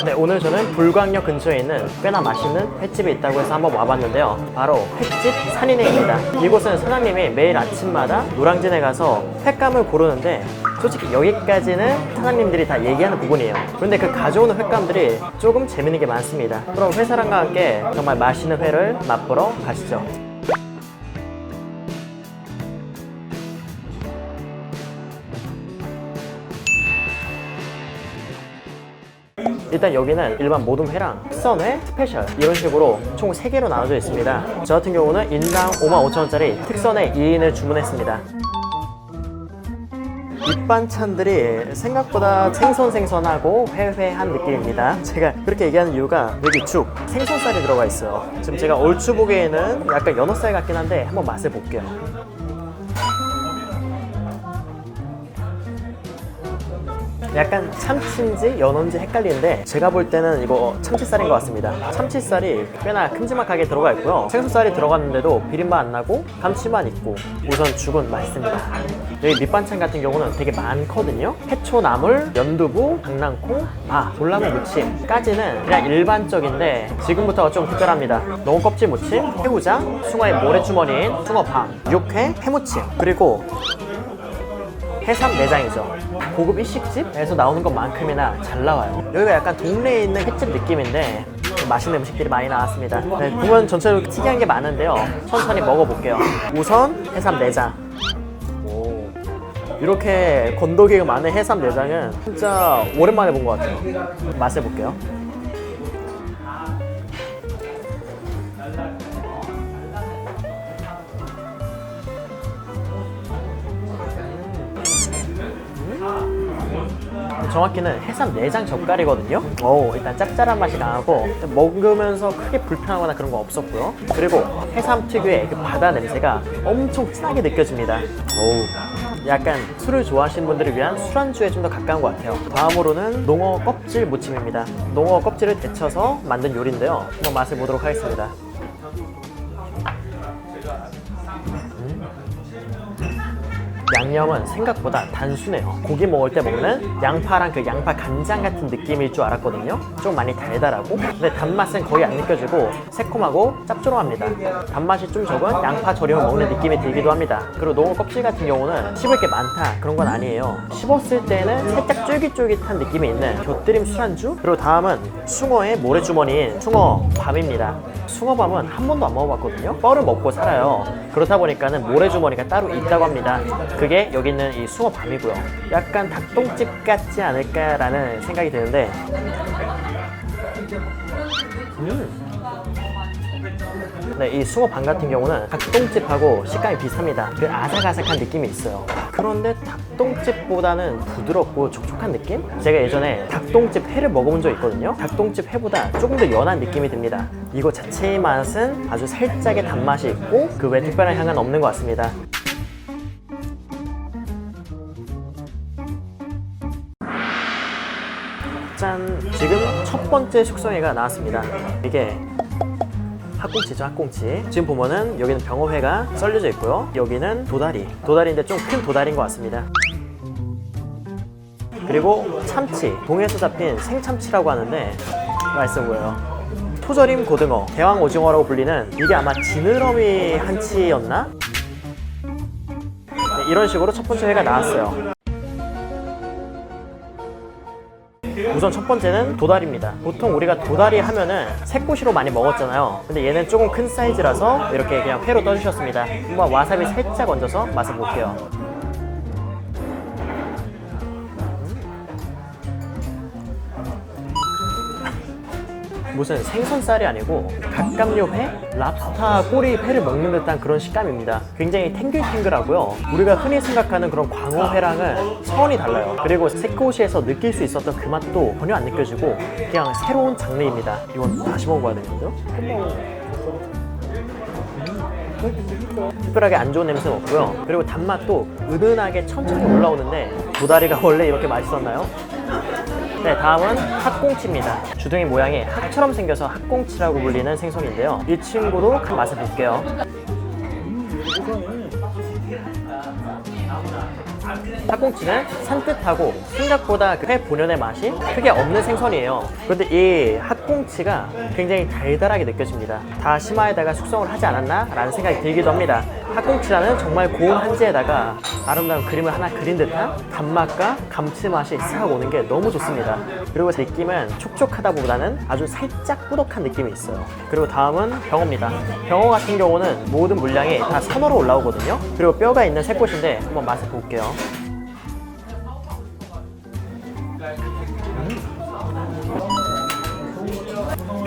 네, 오늘 저는 불광역 근처에 있는 꽤나 맛있는 횟집이 있다고 해서 한번 와봤는데요. 바로 횟집 산인회입니다. 이곳은 사장님이 매일 아침마다 노량진에 가서 횟감을 고르는데 솔직히 여기까지는 사장님들이 다 얘기하는 부분이에요. 그런데 그 가져오는 횟감들이 조금 재밌는 게 많습니다. 그럼 회사랑과 함께 정말 맛있는 회를 맛보러 가시죠. 일단 여기는 일반 모든 회랑 특선회, 스페셜 이런 식으로 총 3개로 나눠져 있습니다. 저 같은 경우는 인당 55,000원짜리 특선회 2인을 주문했습니다. 밑반찬들이 생각보다 생선하고 회회한 느낌입니다. 제가 그렇게 얘기하는 이유가 여기 죽, 생선살이 들어가 있어요. 지금 제가 얼추 보기에는 약간 연어살 같긴 한데 한번 맛을 볼게요. 약간 참치인지 연어인지 헷갈리는데 제가 볼 때는 이거 참치살인 것 같습니다. 참치살이 꽤나 큼지막하게 들어가 있고요. 생선살이 들어갔는데도 비린맛 안 나고 감칠맛 있고 우선 죽은 맛있습니다. 여기 밑반찬 같은 경우는 되게 많거든요. 해초 나물, 연두부, 강낭콩, 파, 볼나무 무침까지는 그냥 일반적인데 지금부터가 좀 특별합니다. 농어 껍질 무침, 새우장, 숭어의 모래주머니인 숭어밤, 육회, 회무침, 그리고 해삼 내장이죠. 고급 일식집에서 나오는 것만큼이나 잘 나와요. 여기가 약간 동네에 있는 횟집 느낌인데 맛있는 음식들이 많이 나왔습니다. 네, 보면 전체로 특이한 게 많은데요. 천천히 먹어볼게요. 우선 해삼 내장. 오, 이렇게 건더기가 많은 해삼 내장은 진짜 오랜만에 본 것 같아요. 맛을 볼게요. 정확히는 해삼 내장 젓갈이거든요. 일단 짭짤한 맛이 나고 먹으면서 크게 불편하거나 그런 거 없었고요. 그리고 해삼 특유의 그 바다 냄새가 엄청 진하게 느껴집니다. 약간 술을 좋아하시는 분들을 위한 술안주에 좀 더 가까운 것 같아요. 다음으로는 농어 껍질 무침입니다. 농어 껍질을 데쳐서 만든 요리인데요. 한번 맛을 보도록 하겠습니다. 양념은 생각보다 단순해요. 고기 먹을 때 먹는 양파랑 그 양파 간장 같은 느낌일 줄 알았거든요. 좀 많이 달달하고 근데 단맛은 거의 안 느껴지고 새콤하고 짭조름합니다. 단맛이 좀 적은 양파 절임을 먹는 느낌이 들기도 합니다. 그리고 농어 껍질 같은 경우는 씹을 게 많다 그런 건 아니에요. 씹었을 때는 살짝 쫄깃쫄깃한 느낌이 있는 곁들임 술안주. 그리고 다음은 숭어의 모래주머니인 숭어밤입니다. 숭어밤은 한 번도 안 먹어봤거든요. 뻘을 먹고 살아요. 그렇다 보니까는 모래주머니가 따로 있다고 합니다. 그게 여기 있는 이 숭어밤이고요. 약간 닭똥집 같지 않을까라는 생각이 드는데 네, 이 숭어밤 같은 경우는 닭똥집하고 식감이 비슷합니다. 그 아삭아삭한 느낌이 있어요. 그런데 닭똥집보다는 부드럽고 촉촉한 느낌? 제가 예전에 닭똥집 회를 먹어본 적 있거든요. 닭똥집 회보다 조금 더 연한 느낌이 듭니다. 이거 자체의 맛은 아주 살짝의 단맛이 있고 그 외 특별한 향은 없는 것 같습니다. 짠! 지금 첫 번째 숙성회가 나왔습니다. 이게 학꽁치죠, 학꽁치. 지금 보면은 여기는 병어회가 썰려져 있고요. 여기는 도다리인데 좀 큰 도다리인 것 같습니다. 그리고 참치, 동해에서 잡힌 생참치라고 하는데 맛있어 보여요. 초절임 고등어, 대왕 오징어라고 불리는 이게 아마 지느러미 한치였나? 네, 이런 식으로 첫 번째 회가 나왔어요. 우선 첫 번째는 도다리입니다. 보통 우리가 도다리 하면은 새꼬시로 많이 먹었잖아요. 근데 얘는 조금 큰 사이즈라서 이렇게 그냥 회로 떠주셨습니다. 한번 와사비 살짝 얹어서 맛을 볼게요. 무슨 생선살이 아니고 갑각류 회? 랍스타 꼬리 회를 먹는 듯한 그런 식감입니다. 굉장히 탱글탱글하고요. 우리가 흔히 생각하는 그런 광어회랑은 차원이 달라요. 그리고 새꼬시에서 느낄 수 있었던 그 맛도 전혀 안 느껴지고 그냥 새로운 장르입니다. 이건 다시 먹어봐야 되겠는데요? 특별하게 안 좋은 냄새는 없고요. 그리고 단맛도 은은하게 천천히 올라오는데 도다리가 원래 이렇게 맛있었나요? 네, 다음은 학꽁치입니다. 주둥이 모양이 학처럼 생겨서 학꽁치라고 불리는 생선인데요. 이 친구도 한 맛을 볼게요. 핫꽁치는 산뜻하고 생각보다 그 회 본연의 맛이 크게 없는 생선이에요. 그런데 이 핫꽁치가 굉장히 달달하게 느껴집니다. 다시마에다가 숙성을 하지 않았나? 라는 생각이 들기도 합니다. 핫꽁치라는 정말 고운 한지에다가 아름다운 그림을 하나 그린 듯한 단맛과 감칠맛이 싹 오는 게 너무 좋습니다. 그리고 느낌은 촉촉하다보다는 아주 살짝 꾸덕한 느낌이 있어요. 그리고 다음은 병어입니다. 병어 같은 경우는 모든 물량이 다 선어로 올라오거든요. 그리고 뼈가 있는 새꼬시인데 한번 맛을 볼게요.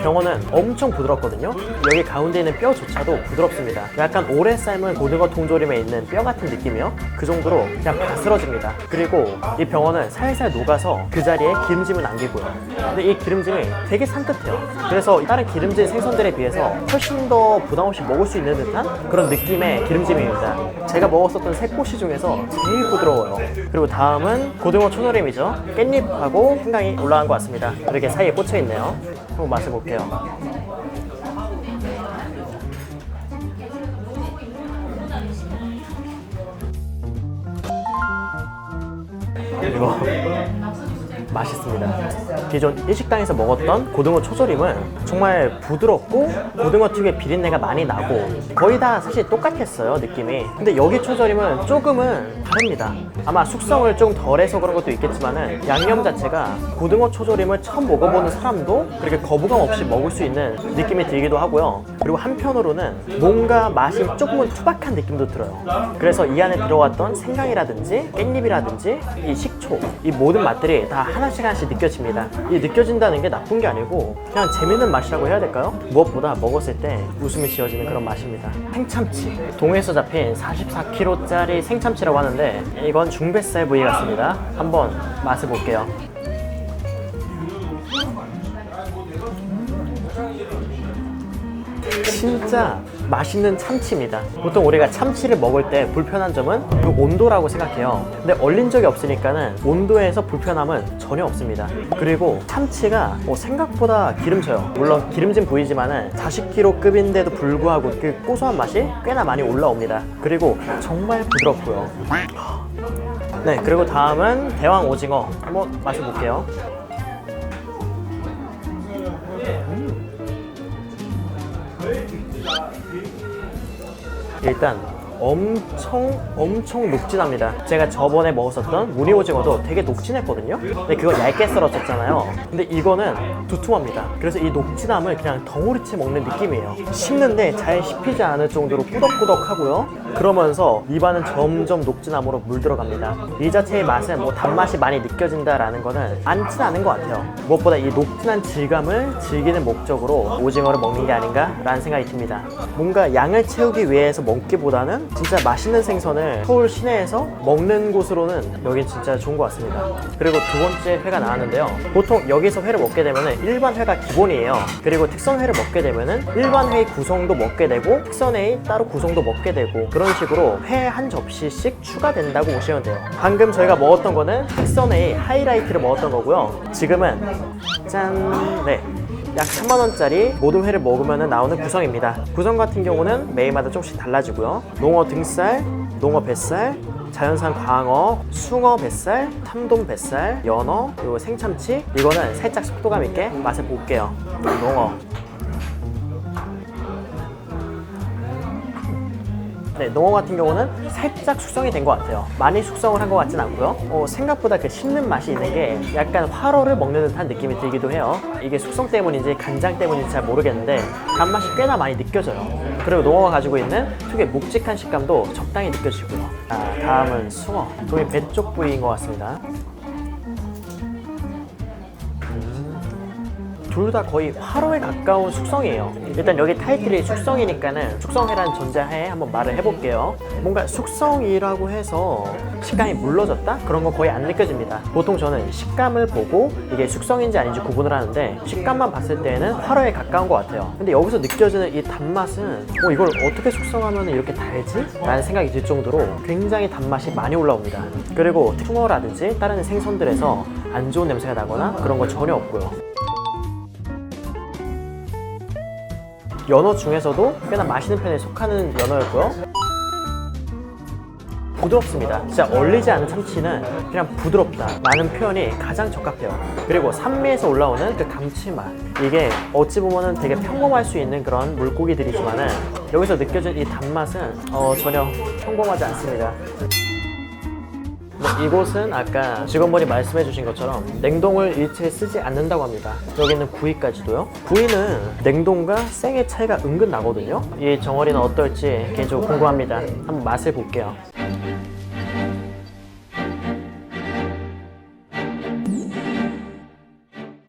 병어는 엄청 부드럽거든요. 여기 가운데 있는 뼈조차도 부드럽습니다. 약간 오래 삶은 고등어 통조림에 있는 뼈 같은 느낌이요. 그 정도로 그냥 바스러집니다. 그리고 이 병어는 살살 녹아서 그 자리에 기름짐을 남기고요. 근데 이 기름짐이 되게 산뜻해요. 그래서 다른 기름진 생선들에 비해서 훨씬 더 부담 없이 먹을 수 있는 듯한 그런 느낌의 기름짐입니다. 제가 먹었었던 새꼬시 중에서 제일 부드러워요. 그리고 다음은 고등어 초노림이죠. 깻잎하고 생강이 올라간 것 같습니다. 이렇게 사이에 꽂혀 있네요. 한번 맛을 볼게요. 이거 맛있습니다. 기존 일식당에서 먹었던 고등어 초조림은 정말 부드럽고 고등어 특유의 비린내가 많이 나고 거의 다 사실 똑같았어요, 느낌이. 근데 여기 초조림은 조금은 다릅니다. 아마 숙성을 좀 덜해서 그런 것도 있겠지만은 양념 자체가 고등어 초조림을 처음 먹어보는 사람도 그렇게 거부감 없이 먹을 수 있는 느낌이 들기도 하고요. 그리고 한편으로는 뭔가 맛이 조금은 투박한 느낌도 들어요. 그래서 이 안에 들어갔던 생강이라든지 깻잎이라든지 이 식초, 이 모든 맛들이 다 하나씩 하나씩 느껴집니다. 이 느껴진다는 게 나쁜 게 아니고 그냥 재밌는 맛이라고 해야 될까요? 무엇보다 먹었을 때 웃음이 지어지는 그런 맛입니다. 생참치, 동해에서 잡힌 44kg짜리 생참치라고 하는데 이건 중뱃살 부위 같습니다. 한번 맛을 볼게요. 진짜 맛있는 참치입니다. 보통 우리가 참치를 먹을 때 불편한 점은 그 온도라고 생각해요. 근데 얼린 적이 없으니까는 온도에서 불편함은 전혀 없습니다. 그리고 참치가 생각보다 기름져요. 물론 기름진 부위지만은 40kg급인데도 불구하고 그 고소한 맛이 꽤나 많이 올라옵니다. 그리고 정말 부드럽고요. 네, 그리고 다음은 대왕 오징어 한번 맛을 볼게요. 일단 엄청 녹진합니다. 제가 저번에 먹었었던 무늬 오징어도 되게 녹진했거든요. 근데 그거 얇게 썰었었잖아요. 근데 이거는 두툼합니다. 그래서 이 녹진함을 그냥 덩어리째 먹는 느낌이에요. 씹는데 잘 씹히지 않을 정도로 꾸덕꾸덕하고요. 그러면서 입안은 점점 녹진함으로 물들어갑니다. 이 자체의 맛은 단맛이 많이 느껴진다라는 거는 않진 않은 것 같아요. 무엇보다 이 녹진한 질감을 즐기는 목적으로 오징어를 먹는 게 아닌가 라는 생각이 듭니다. 뭔가 양을 채우기 위해서 먹기보다는 진짜 맛있는 생선을 서울 시내에서 먹는 곳으로는 여긴 진짜 좋은 것 같습니다. 그리고 두 번째 회가 나왔는데요. 보통 여기서 회를 먹게 되면 일반 회가 기본이에요. 그리고 특선회를 먹게 되면 일반 회 구성도 먹게 되고 특선회 따로 구성도 먹게 되고 그런 식으로 회 한 접시씩 추가된다고 보시면 돼요. 방금 저희가 먹었던 거는 특선회 하이라이트를 먹었던 거고요. 지금은 짠! 네. 약 3만원짜리 모든 회를 먹으면 나오는 구성입니다. 구성 같은 경우는 매일마다 조금씩 달라지고요. 농어 등살, 농어 뱃살, 자연산 광어, 숭어 뱃살, 참돔 뱃살, 연어, 그리고 생참치. 이거는 살짝 속도감 있게 맛을 볼게요. 농어. 네, 농어 같은 경우는 살짝 숙성이 된 것 같아요. 많이 숙성을 한 것 같진 않고요. 생각보다 그 씹는 맛이 있는 게 약간 화로를 먹는 듯한 느낌이 들기도 해요. 이게 숙성 때문인지 간장 때문인지 잘 모르겠는데 단맛이 꽤나 많이 느껴져요. 그리고 농어가 가지고 있는 특유의 묵직한 식감도 적당히 느껴지고요. 다음은 숭어. 저기 배 쪽 부위인 것 같습니다. 둘 다 거의 화로에 가까운 숙성이에요. 일단 여기 타이틀이 숙성이니까는 숙성회라는 전제하에 한번 말을 해볼게요. 뭔가 숙성이라고 해서 식감이 물러졌다? 그런 거 거의 안 느껴집니다. 보통 저는 식감을 보고 이게 숙성인지 아닌지 구분을 하는데 식감만 봤을 때는 화로에 가까운 것 같아요. 근데 여기서 느껴지는 이 단맛은 이걸 어떻게 숙성하면 이렇게 달지? 라는 생각이 들 정도로 굉장히 단맛이 많이 올라옵니다. 그리고 숭어라든지 다른 생선들에서 안 좋은 냄새가 나거나 그런 거 전혀 없고요. 연어 중에서도 꽤나 맛있는 편에 속하는 연어였고요. 부드럽습니다. 진짜 얼리지 않은 참치는 그냥 부드럽다 라는 표현이 가장 적합해요. 그리고 산미에서 올라오는 그 감칠맛, 이게 어찌 보면은 되게 평범할 수 있는 그런 물고기들이지만은 여기서 느껴진 이 단맛은 전혀 평범하지 않습니다. 이곳은 아까 직원분이 말씀해 주신 것처럼 냉동을 일체 쓰지 않는다고 합니다. 여기 있는 구이까지도요. 구이는 냉동과 생의 차이가 은근 나거든요. 이 정어리는 어떨지 개인적으로 궁금합니다. 한번 맛을 볼게요.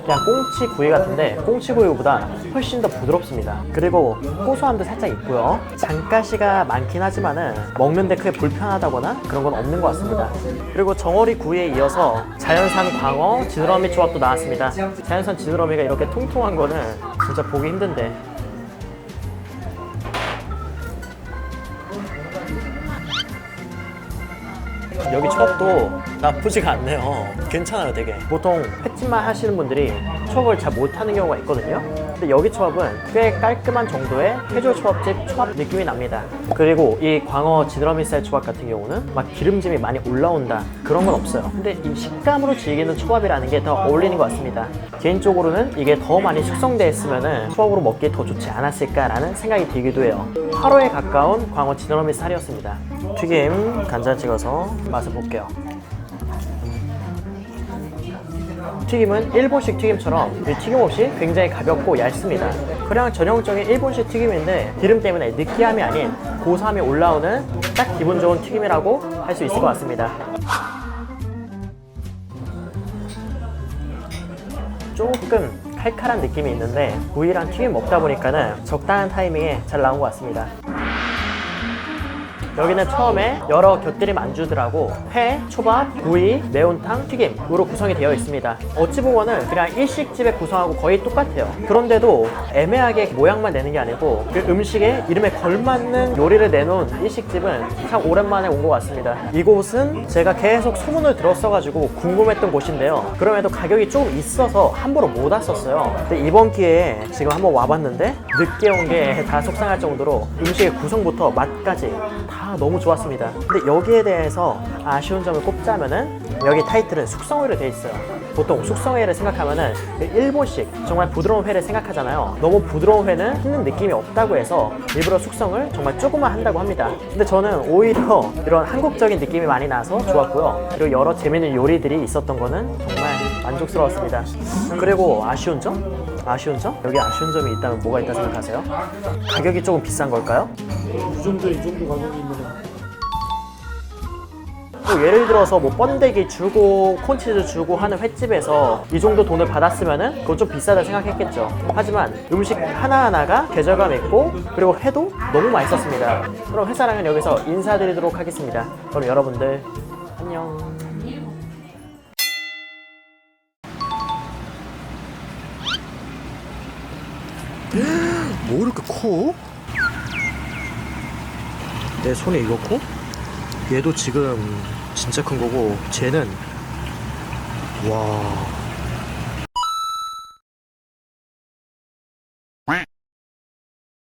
그냥 꽁치 구이 같은데 꽁치 구이보다 훨씬 더 부드럽습니다. 그리고 고소함도 살짝 있고요. 장가시가 많긴 하지만은 먹는데 크게 불편하다거나 그런 건 없는 것 같습니다. 그리고 정어리 구이에 이어서 자연산 광어 지느러미 조합도 나왔습니다. 자연산 지느러미가 이렇게 통통한 거는 진짜 보기 힘든데, 여기 초밥도 나쁘지가 않네요. 괜찮아요, 되게. 보통 횟집만 하시는 분들이 초밥을 잘 못하는 경우가 있거든요. 근데 여기 초밥은 꽤 깔끔한 정도의 해조 초밥집 초밥 느낌이 납니다. 그리고 이 광어 지느러미살 초밥 같은 경우는 막 기름짐이 많이 올라온다 그런 건 없어요. 근데 이 식감으로 즐기는 초밥이라는 게 더 어울리는 것 같습니다. 개인적으로는 이게 더 많이 숙성돼 있으면 초밥으로 먹기 더 좋지 않았을까라는 생각이 들기도 해요. 8호에 가까운 광어 지느러미살이었습니다. 튀김 간장 찍어서 맛을 볼게요. 튀김은 일본식 튀김처럼 튀김옷이 굉장히 가볍고 얇습니다. 그냥 전형적인 일본식 튀김인데 기름 때문에 느끼함이 아닌 고소함이 올라오는 딱 기분 좋은 튀김이라고 할 수 있을 것 같습니다. 조금 칼칼한 느낌이 있는데 구이랑 튀김 먹다 보니까는 적당한 타이밍에 잘 나온 것 같습니다. 여기는 처음에 여러 곁들임 안주들하고 회, 초밥, 구이, 매운탕, 튀김으로 구성이 되어 있습니다. 어찌 보면은 그냥 일식집의 구성하고 거의 똑같아요. 그런데도 애매하게 모양만 내는 게 아니고 그 음식의 이름에 걸맞는 요리를 내놓은 일식집은 참 오랜만에 온 것 같습니다. 이곳은 제가 계속 소문을 들었어가지고 궁금했던 곳인데요. 그럼에도 가격이 조금 있어서 함부로 못 왔었어요. 근데 이번 기회에 지금 한번 와봤는데 늦게 온 게 다 속상할 정도로 음식의 구성부터 맛까지 다 너무 좋았습니다. 근데 여기에 대해서 아쉬운 점을 꼽자면은 여기 타이틀은 숙성회로 되어 있어요. 보통 숙성회를 생각하면은 일본식 정말 부드러운 회를 생각하잖아요. 너무 부드러운 회는 씹는 느낌이 없다고 해서 일부러 숙성을 정말 조금만 한다고 합니다. 근데 저는 오히려 이런 한국적인 느낌이 많이 나서 좋았고요. 그리고 여러 재밌는 요리들이 있었던 거는 정말 만족스러웠습니다. 그리고 아쉬운 점? 여기 아쉬운 점이 있다면 뭐가 있다 생각하세요? 가격이 조금 비싼 걸까요? 이 정도 가격이면 뭐 예를 들어서 뭐 번데기 주고 콘치즈 주고 하는 횟집에서 이 정도 돈을 받았으면은 그건 좀 비싸다 생각했겠죠. 하지만 음식 하나하나가 계절감 있고 그리고 회도 너무 맛있었습니다. 그럼 회사랑은 여기서 인사드리도록 하겠습니다. 그럼 여러분들 안녕. 뭐 이렇게 커? 내 손에 이거 커? 얘도 지금 진짜 큰 거고 쟤는 와